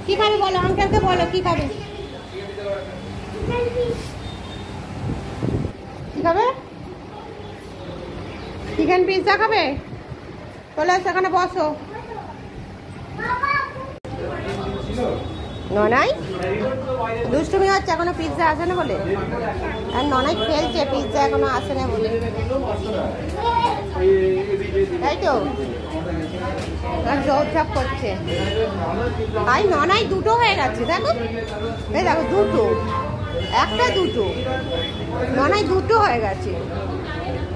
কি খাবে বলো, আঙ্কেলকে বলো কি খাবে। কি খাবে? চিকেন পিৎজা খাবে? চলে এসো, এখানে বসো। ননাই দুষ্টুমি হচ্ছে, এখনো পিৎজা আসে না বলে। আর ননাই খেলছে, পিৎজা এখনো আসে না বলে, তাই তো দৌড়ঝাপ করছে। ভাই ননাই দুটো হয়ে গেছে, দেখো এই দেখো দুটো, একটা দুটো, ননাই দুটো হয়ে গেছে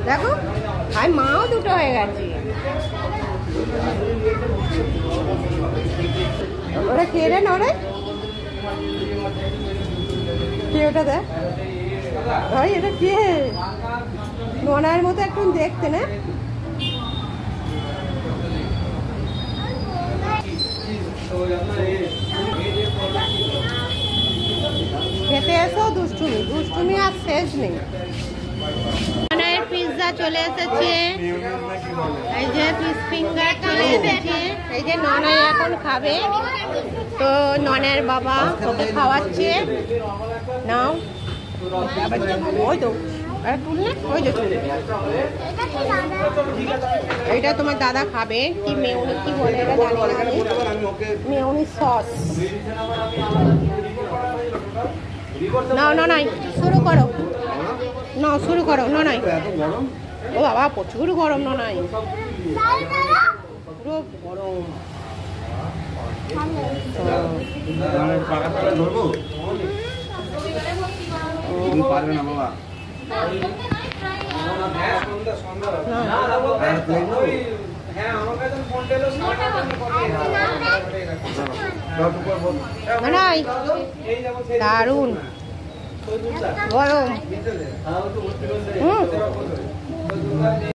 দেখো। আর মাও দুটো হয়ে গেছে। ওরা কে রে ননাই? কে ওটা? দেখ ভাই এটা কে? ননাইয়ের মতো একটু দেখতে না? খেতে এসো, দুষ্টুমি দুষ্টুমি আর শেষ নেই। ননাইয়ের পিৎজা চলে এসেছে, এই যে ফিশ ফিঙ্গার চলে এসেছে। এই যে ননাই এখন খাবে, তো ননাইয়ের বাবা ওকে খাওয়াচ্ছে। নাও, ওই তো তুললে, ওই যে তুলে। এইটা তোমার দাদা খাবে। কি মেয়নি কি বলে এটা জানি না আমি, মেয়নি সস। নাও ননাই শুরু করো, না শুরু করো ননাই। ও বাবা প্রচুর গরম ননাই, পুরো গরম। পারবে না বাবা। দারুন গরম।